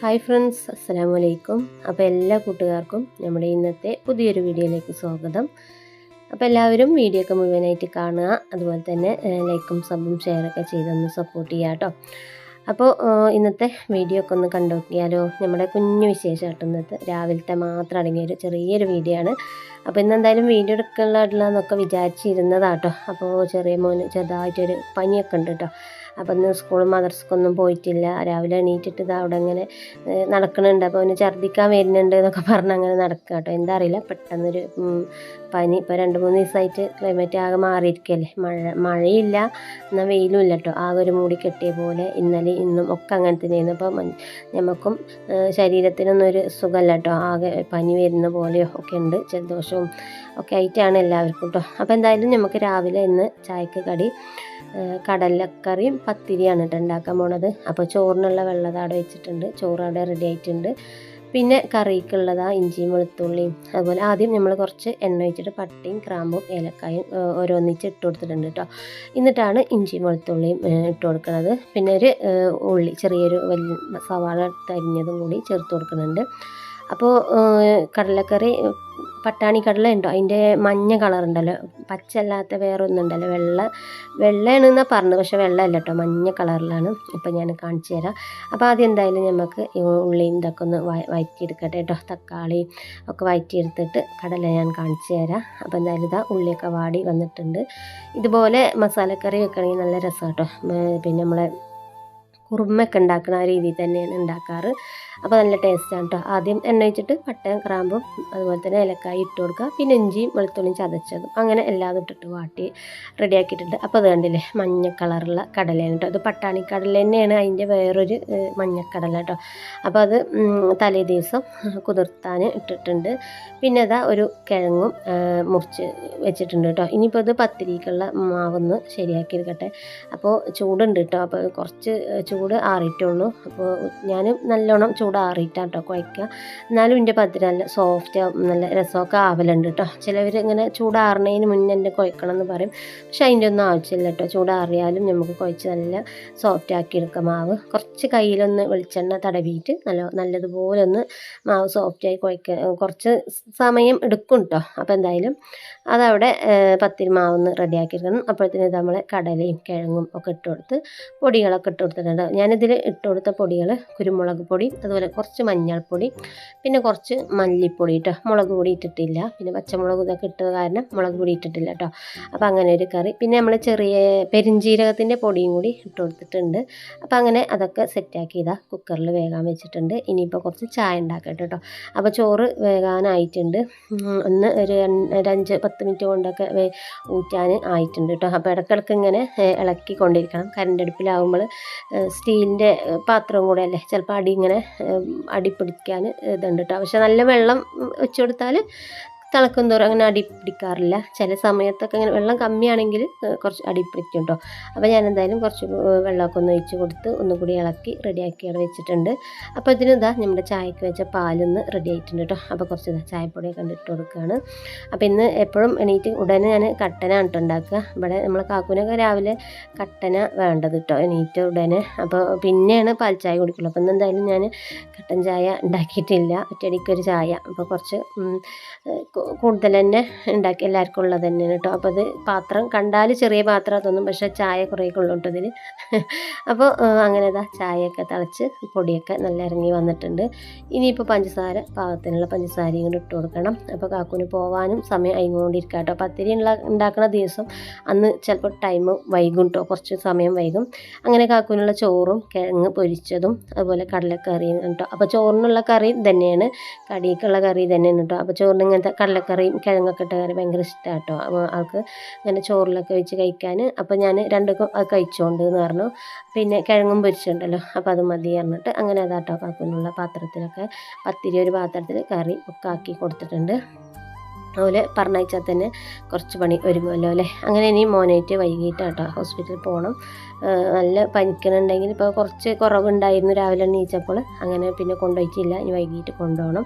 Hi friends, അസ്സലാമു അലൈക്കും. അപ്പോൾ എല്ലാ കൂട്ടുകാർക്കും നമ്മുടെ ഇന്നത്തെ പുതിയൊരു വീഡിയോയിലേക്ക് സ്വാഗതം. അപ്പോൾ എല്ലാവരും വീഡിയോ ഒക്കെ മുഴുവനായിട്ട് കാണുക, അതുപോലെ തന്നെ ലൈക്കും സബും ഷെയറൊക്കെ ചെയ്തൊന്ന് സപ്പോർട്ട് ചെയ്യുക കേട്ടോ. അപ്പോൾ ഇന്നത്തെ വീഡിയോ ഒക്കെ ഒന്ന് കണ്ടു നോക്കിയാലോ. നമ്മുടെ കുഞ്ഞു വിശേഷമായിട്ട് ഇന്നത്തെ രാവിലത്തെ മാത്രം അടങ്ങിയൊരു ചെറിയൊരു വീഡിയോ ആണ്. അപ്പോൾ ഇന്നെന്തായാലും വീഡിയോ എടുക്കാനുള്ളതെന്നൊക്കെ വിചാരിച്ചിരുന്നതാട്ടോ. അപ്പോൾ ചെറിയ മോന് ചെറുതായിട്ടൊരു പനിയൊക്കെ ഉണ്ട് കേട്ടോ. അപ്പം ഇന്ന് സ്കൂളും മദ്രസക്കൊന്നും പോയിട്ടില്ല. രാവിലെ എണീറ്റിട്ട് ഇത് അവിടെ അങ്ങനെ നടക്കുന്നുണ്ട്. അപ്പോൾ അവന് ഛർദ്ദിക്കാൻ വരുന്നുണ്ട് എന്നൊക്കെ പറഞ്ഞ് അങ്ങനെ നടക്കുക കേട്ടോ. എന്താ അറിയില്ല, പെട്ടെന്നൊരു പനി. ഇപ്പോൾ 2-3 ദിവസമായിട്ട് ക്ലൈമറ്റ് ആകെ മാറിയിരിക്കുകയല്ലേ. മഴയില്ല എന്നാൽ വെയിലും ഇല്ല കേട്ടോ. ആകെ ഒരു മൂടി കെട്ടിയ പോലെ ഇന്നലെ ഇന്നും ഒക്കെ അങ്ങനെ തന്നെയായിരുന്നു. അപ്പോൾ നമുക്കും ശരീരത്തിനൊന്നും ഒരു സുഖമല്ല കേട്ടോ. ആകെ പനി വരുന്ന പോലെയോ ഒക്കെ ഉണ്ട്, ജലദോഷവും ഒക്കെ ആയിട്ടാണ് എല്ലാവർക്കും കേട്ടോ. അപ്പോൾ എന്തായാലും നമുക്ക് രാവിലെ ഇന്ന് ചായക്ക് കടി കടലക്കറിയും പത്തിരിയാണ് കേട്ടോ ഉണ്ടാക്കാൻ പോണത്. അപ്പോൾ ചോറിനുള്ള വെള്ളം അവിടെ വെച്ചിട്ടുണ്ട്, ചോറ് അവിടെ റെഡി ആയിട്ടുണ്ട്. പിന്നെ കറിക്കുള്ളതാ ഇഞ്ചിയും വെളുത്തുള്ളിയും, അതുപോലെ ആദ്യം നമ്മൾ കുറച്ച് എണ്ണ ഒഴിച്ചിട്ട് പട്ടയും ഗ്രാമ്പും ഏലക്കായും ഓരോന്നിച്ച് ഇട്ട് കൊടുത്തിട്ടുണ്ട് കേട്ടോ. എന്നിട്ടാണ് ഇഞ്ചിയും വെളുത്തുള്ളിയും ഇട്ട് കൊടുക്കുന്നത്. പിന്നെ ഒരു ഉള്ളി, ചെറിയൊരു വലിയ സവാള തരിഞ്ഞതും കൂടി ചേർത്ത് കൊടുക്കുന്നുണ്ട്. അപ്പോൾ കടലക്കറി പട്ടാണി കടല ഉണ്ടോ, അതിൻ്റെ മഞ്ഞ കളറുണ്ടല്ലോ, പച്ചല്ലാത്ത വേറെ ഒന്നുണ്ടല്ലോ, വെള്ളയാണെന്നാണ് പറഞ്ഞത്, പക്ഷേ വെള്ളമല്ല കേട്ടോ, മഞ്ഞ കളറിലാണ്. ഇപ്പോൾ ഞാൻ കാണിച്ചു തരാം. അപ്പോൾ ആദ്യം എന്തായാലും നമുക്ക് ഉള്ളിയും ഇതൊക്കെ ഒന്ന് വഴറ്റിയെടുക്കട്ടെ കേട്ടോ. തക്കാളി ഒക്കെ വഴറ്റിയെടുത്തിട്ട് കടല ഞാൻ കാണിച്ചു തരാം. അപ്പോൾ എന്തായാലും ഇതാ ഉള്ളിയൊക്കെ വാടി വന്നിട്ടുണ്ട്. ഇതുപോലെ മസാലക്കറി വെക്കണമെങ്കിൽ നല്ല രസം കേട്ടോ. പിന്നെ നമ്മളെ കുറുമയൊക്കെ ഉണ്ടാക്കുന്ന ആ രീതിയിൽ തന്നെയാണ് ഉണ്ടാക്കാറ്. അപ്പോൾ നല്ല ടേസ്റ്റാണ് കേട്ടോ. ആദ്യം എണ്ണ ഒഴിച്ചിട്ട് പട്ടയും ഗ്രാമ്പും അതുപോലെ തന്നെ ഏലക്കായി ഇട്ട് കൊടുക്കുക. പിന്നെ ഇഞ്ചിയും വെളുത്തുള്ളിയും ചതച്ചതും അങ്ങനെ എല്ലാതും ഇട്ടിട്ട് വാട്ടി റെഡിയാക്കിയിട്ടുണ്ട്. അപ്പോൾ അത് കണ്ടില്ലേ, മഞ്ഞ കളറുള്ള കടലയാണ് കേട്ടോ. അത് പട്ടാണി കടല തന്നെയാണ്, അതിൻ്റെ വേറൊരു മഞ്ഞക്കടല കേട്ടോ. അപ്പോൾ അത് തലേ ദിവസം കുതിർത്താൻ ഇട്ടിട്ടുണ്ട്. പിന്നെ അതാ ഒരു കിഴങ്ങും മുറിച്ച് വെച്ചിട്ടുണ്ട് കേട്ടോ. ഇനിയിപ്പോൾ ഇത് പത്തിരിക്കുള്ള മാവൊന്ന് ശരിയാക്കി എടുക്കട്ടെ. അപ്പോൾ ചൂടുണ്ട് കേട്ടോ. അപ്പോൾ കുറച്ച് ചൂട് ആറിയിട്ടുള്ളൂ. അപ്പോൾ ഞാൻ നല്ലോണം ചൂടാറിയിട്ടാണ് കേട്ടോ കുഴയ്ക്കുക. എന്നാലും എൻ്റെ പത്തിരി നല്ല സോഫ്റ്റ്, നല്ല രസമൊക്കെ ആവലുണ്ട് കേട്ടോ. ചിലവർ ഇങ്ങനെ ചൂടാറുന്നതിന് മുന്നേ എൻ്റെ കുഴക്കണം എന്ന് പറയും, പക്ഷെ അതിൻ്റെ ഒന്നും ആവശ്യമില്ല കേട്ടോ. ചൂടാറിയാലും നമുക്ക് കുഴച്ച് നല്ല സോഫ്റ്റ് ആക്കി എടുക്കാം മാവ്. കുറച്ച് കയ്യിലൊന്ന് വെളിച്ചെണ്ണ തടവിയിട്ട് നല്ലതുപോലെ ഒന്ന് മാവ് സോഫ്റ്റായി കുഴക്കുക. കുറച്ച് സമയം എടുക്കും കേട്ടോ. അപ്പോൾ എന്തായാലും അതവിടെ പത്തിരി മാവൊന്ന് റെഡിയാക്കി എടുക്കണം. അപ്പോഴത്തേന് നമ്മളെ കടലയും കിഴങ്ങും ഒക്കെ ഇട്ട് കൊടുത്ത് പൊടികളൊക്കെ ഇട്ട് കൊടുത്തിട്ടുണ്ട്. ഞാനിതിൽ ഇട്ട് കൊടുത്ത പൊടികൾ കുരുമുളക് പൊടി, അതുപോലെ കുറച്ച് മഞ്ഞൾപ്പൊടി, പിന്നെ കുറച്ച് മല്ലിപ്പൊടി കേട്ടോ. മുളക് പൊടി ഇട്ടിട്ടില്ല. പിന്നെ പച്ചമുളക് ഇതൊക്കെ ഇട്ടത് കാരണം മുളക് പൊടി ഇട്ടിട്ടില്ല കേട്ടോ. അപ്പോൾ അങ്ങനെ ഒരു കറി. പിന്നെ നമ്മൾ ചെറിയ പെരിഞ്ജീരകത്തിൻ്റെ പൊടിയും കൂടി ഇട്ട് കൊടുത്തിട്ടുണ്ട്. അപ്പോൾ അങ്ങനെ അതൊക്കെ സെറ്റാക്കി ഇതാ കുക്കറിൽ വേകാൻ വെച്ചിട്ടുണ്ട്. ഇനിയിപ്പോൾ കുറച്ച് ചായ ഉണ്ടാക്കട്ടെ കേട്ടോ. അപ്പോൾ ചോറ് വേകാനായിട്ടുണ്ട്. ഒന്ന് ഒരു 5-10 മിനിറ്റ് കൊണ്ടൊക്കെ ഊറ്റാൻ ആയിട്ടുണ്ട് കേട്ടോ. അപ്പോൾ ഇടയ്ക്കിടയ്ക്ക് ഇങ്ങനെ ഇളക്കിക്കൊണ്ടിരിക്കണം. കറണ്ട് അടുപ്പിലാവുമ്പോൾ സ്റ്റീലിൻ്റെ പാത്രവും കൂടെ അല്ലേ, ചിലപ്പോൾ അടി പിടിക്കാൻ ഇതുണ്ട് കേട്ടോ. പക്ഷെ നല്ല വെള്ളം വെച്ച് കൊടുത്താൽ തിളക്കും തോറും അങ്ങനെ അടി പിടിക്കാറില്ല. ചില സമയത്തൊക്കെ ഇങ്ങനെ വെള്ളം കമ്മിയാണെങ്കിൽ കുറച്ച് അടി പിടിക്കും കേട്ടോ. അപ്പോൾ ഞാൻ എന്തായാലും കുറച്ച് വെള്ളമൊക്കെ ഒന്ന് ഒഴിച്ച് കൊടുത്ത് ഒന്നുകൂടി ഇളക്കി റെഡിയാക്കി അവിടെ വെച്ചിട്ടുണ്ട്. അപ്പോൾ ഇതിന് ഇതാ നമ്മുടെ ചായക്ക് വെച്ച പാലൊന്ന് റെഡി ആയിട്ടുണ്ട് കേട്ടോ. അപ്പോൾ കുറച്ച് ചായപ്പൊടിയൊക്കെ ഇട്ട് കൊടുക്കുകയാണ്. അപ്പോൾ ഇന്ന് എപ്പോഴും എണീറ്റ് ഉടനെ ഞാൻ കട്ടനാണ് കേട്ടോ ഉണ്ടാക്കുക. ഇവിടെ നമ്മൾ കാക്കൂനൊക്കെ രാവിലെ കട്ടന വേണ്ടത് കേട്ടോ, എണീറ്റ് ഉടനെ. അപ്പോൾ പിന്നെയാണ് പാൽ ചായ കുടിക്കുള്ളൂ. അപ്പോൾ ഇന്നെന്തായാലും ഞാൻ കട്ടൻ ചായ ഉണ്ടാക്കിയിട്ടില്ല, ഒറ്റയടിക്കൊരു ചായ. അപ്പോൾ കുറച്ച് കൂടുതൽ തന്നെ ഉണ്ടാക്കി എല്ലാവർക്കും ഉള്ളത് തന്നെയാണ് കേട്ടോ. അപ്പോൾ അത് പാത്രം കണ്ടാൽ ചെറിയ പാത്രം തോന്നും, പക്ഷേ ചായ കുറേയൊക്കെ ഉള്ളൂ കേട്ടോ ഇതിൽ. അപ്പോൾ അങ്ങനെ ഇതാ ചായയൊക്കെ തിളച്ച് പൊടിയൊക്കെ നല്ല ഇറങ്ങി വന്നിട്ടുണ്ട്. ഇനിയിപ്പോൾ പഞ്ചസാര, പാകത്തിനുള്ള പഞ്ചസാരയും കൂടി ഇട്ട് കൊടുക്കണം. അപ്പോൾ കാക്കൂന് പോകാനും സമയം ആയിക്കൊണ്ടിരിക്കുക കേട്ടോ. പത്തിരി ഉണ്ടാക്കുന്ന ദിവസം അന്ന് ചിലപ്പോൾ ടൈം വൈകും കേട്ടോ, കുറച്ച് സമയം വൈകും. അങ്ങനെ കാക്കൂനുള്ള ചോറും കിഴങ്ങ് പൊരിച്ചതും അതുപോലെ കടലക്കറിയും കേട്ടോ. അപ്പോൾ ചോറിനുള്ള കറി തന്നെയാണ്, കടിക്കുള്ള കറി തന്നെയാണ് കേട്ടോ. അപ്പോൾ ചോറിന് ഇങ്ങനത്തെ കടലക്കറിയും കിഴങ്ങൊക്കെ ഇട്ട കറി ഭയങ്കര ഇഷ്ടമാണ് കേട്ടോ. അപ്പോൾ ആൾക്ക് ഇങ്ങനെ ചോറിലൊക്കെ വെച്ച് കഴിക്കാൻ. അപ്പോൾ ഞാൻ രണ്ടൊക്കെ അത് കഴിച്ചോണ്ട് എന്ന് പറഞ്ഞു. പിന്നെ കിഴങ്ങും പൊരിച്ചിട്ടുണ്ടല്ലോ, അപ്പോൾ അത് മതി പറഞ്ഞിട്ട് അങ്ങനെ അതാട്ടോ കാക്കുന്നുള്ള പാത്രത്തിലൊക്കെ പത്തിരി ഒരു പാത്രത്തിൽ കറി ഒക്കെ ആക്കി കൊടുത്തിട്ടുണ്ട്. അതുപോലെ പറഞ്ഞയച്ചാൽ തന്നെ കുറച്ച് പണി ഒരുങ്ങുമല്ലോ അല്ലേ. അങ്ങനെ ഇനി മോനായിട്ട് വൈകിട്ടാട്ടോ ഹോസ്പിറ്റലിൽ പോകണം. നല്ല പനിക്കണുണ്ടെങ്കിൽ ഇപ്പോൾ കുറച്ച് കുറവുണ്ടായിരുന്നു രാവിലെ എണീച്ചപ്പോൾ, അങ്ങനെ പിന്നെ കൊണ്ടുപോയിട്ടില്ല. ഇനി വൈകിട്ട് കൊണ്ടുപോകണം.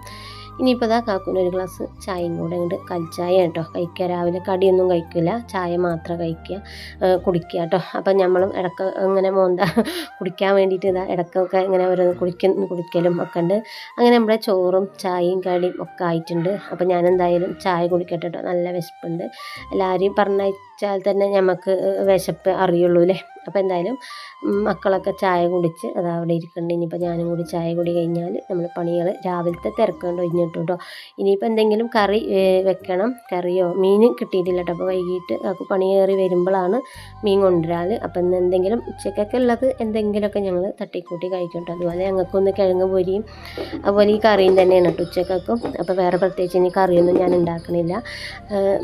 ഇനിയിപ്പോൾ ഇതാ കാക്കൂന് ഒരു ഗ്ലാസ് ചായയും കൂടെ ഉണ്ട്, കൽച്ചായ കേട്ടോ കഴിക്കുക. രാവിലെ കടിയൊന്നും കഴിക്കില്ല, ചായ മാത്രം കുടിക്കുക കേട്ടോ. അപ്പം നമ്മളും ഇടയ്ക്ക് ഇങ്ങനെ കുടിക്കാൻ വേണ്ടിയിട്ട് ഇതാ ഇടയ്ക്കൊക്കെ ഇങ്ങനെ ഓരോ കുടിക്കലും ഒക്കെ ഉണ്ട്. അങ്ങനെ നമ്മുടെ ചോറും ചായയും കടിയും ഒക്കെ ആയിട്ടുണ്ട്. അപ്പം ഞാൻ എന്തായാലും ചായ കുടിക്കട്ടെ കേട്ടോ, നല്ല വിശപ്പുണ്ട്. എല്ലാവരെയും പറഞ്ഞാൽ തന്നെ നമുക്ക് വിശപ്പ് അറിയുള്ളൂ അല്ലേ. അപ്പോൾ എന്തായാലും മക്കളൊക്കെ ചായ കുടിച്ച് അത് അവിടെ ഇരിക്കുന്നുണ്ട്. ഇനിയിപ്പോൾ ഞാനും കൂടി ചായ കുടി കഴിഞ്ഞാൽ നമ്മൾ പണികൾ രാവിലത്തെ തിരക്കുകൊണ്ട് ഒഴിഞ്ഞിട്ടു കേട്ടോ. ഇനിയിപ്പോൾ എന്തെങ്കിലും കറി വെക്കണം. കറിയോ മീൻ കിട്ടിയിട്ടില്ല കേട്ടോ. അപ്പോൾ വൈകിട്ട് പണി കയറി വരുമ്പോഴാണ് മീൻ കൊണ്ടുവരാൽ. അപ്പം ഇന്ന് എന്തെങ്കിലും ഉച്ചക്കൊക്കെ ഉള്ളത് എന്തെങ്കിലുമൊക്കെ ഞങ്ങൾ തട്ടിക്കൂട്ടി കഴിക്കും കേട്ടോ. അതുപോലെ ഞങ്ങൾക്കൊന്ന് കിഴങ്ങ് പൊരിയും അതുപോലെ ഈ കറിയും തന്നെയാണ് കേട്ടോ ഉച്ചക്കൊക്കെ. അപ്പോൾ വേറെ പ്രത്യേകിച്ച് ഇനി കറിയൊന്നും ഞാൻ ഉണ്ടാക്കണില്ല.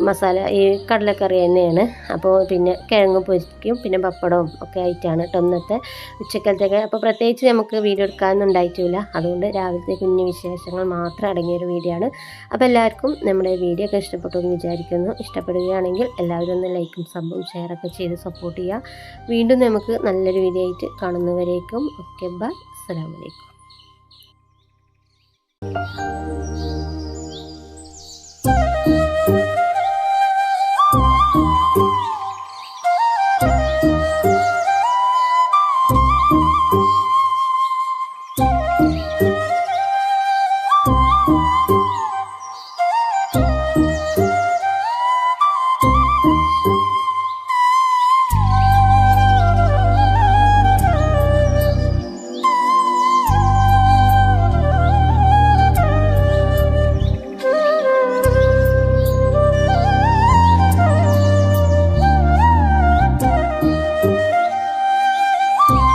മസാല ഈ കടലക്കറി തന്നെയാണ്. അപ്പോൾ പിന്നെ കിഴങ്ങ് പൊരിക്കും, പിന്നെ പപ്പടവും ഒക്കെ ആയിട്ടാണ് കേട്ടോ ഇന്നത്തെ ഉച്ചക്കലത്തേക്ക്. അപ്പോൾ പ്രത്യേകിച്ച് നമുക്ക് വീഡിയോ എടുക്കാനൊന്നും ഉണ്ടായിട്ടില്ല. അതുകൊണ്ട് രാവിലത്തെ കുഞ്ഞു വിശേഷങ്ങൾ മാത്രം അടങ്ങിയൊരു വീഡിയോ ആണ്. അപ്പോൾ എല്ലാവർക്കും നമ്മുടെ വീഡിയോ ഒക്കെ ഇഷ്ടപ്പെട്ടു എന്ന് വിചാരിക്കുന്നു. ഇഷ്ടപ്പെടുകയാണെങ്കിൽ എല്ലാവരും ഒന്ന് ലൈക്കും സബും ഷെയറൊക്കെ ചെയ്ത് സപ്പോർട്ട് ചെയ്യുക. വീണ്ടും നമുക്ക് നല്ലൊരു വീഡിയോ ആയിട്ട് കാണുന്നവരേക്കും ഓക്കെ ബൈ, അസ്സലാമു അലൈക്കും.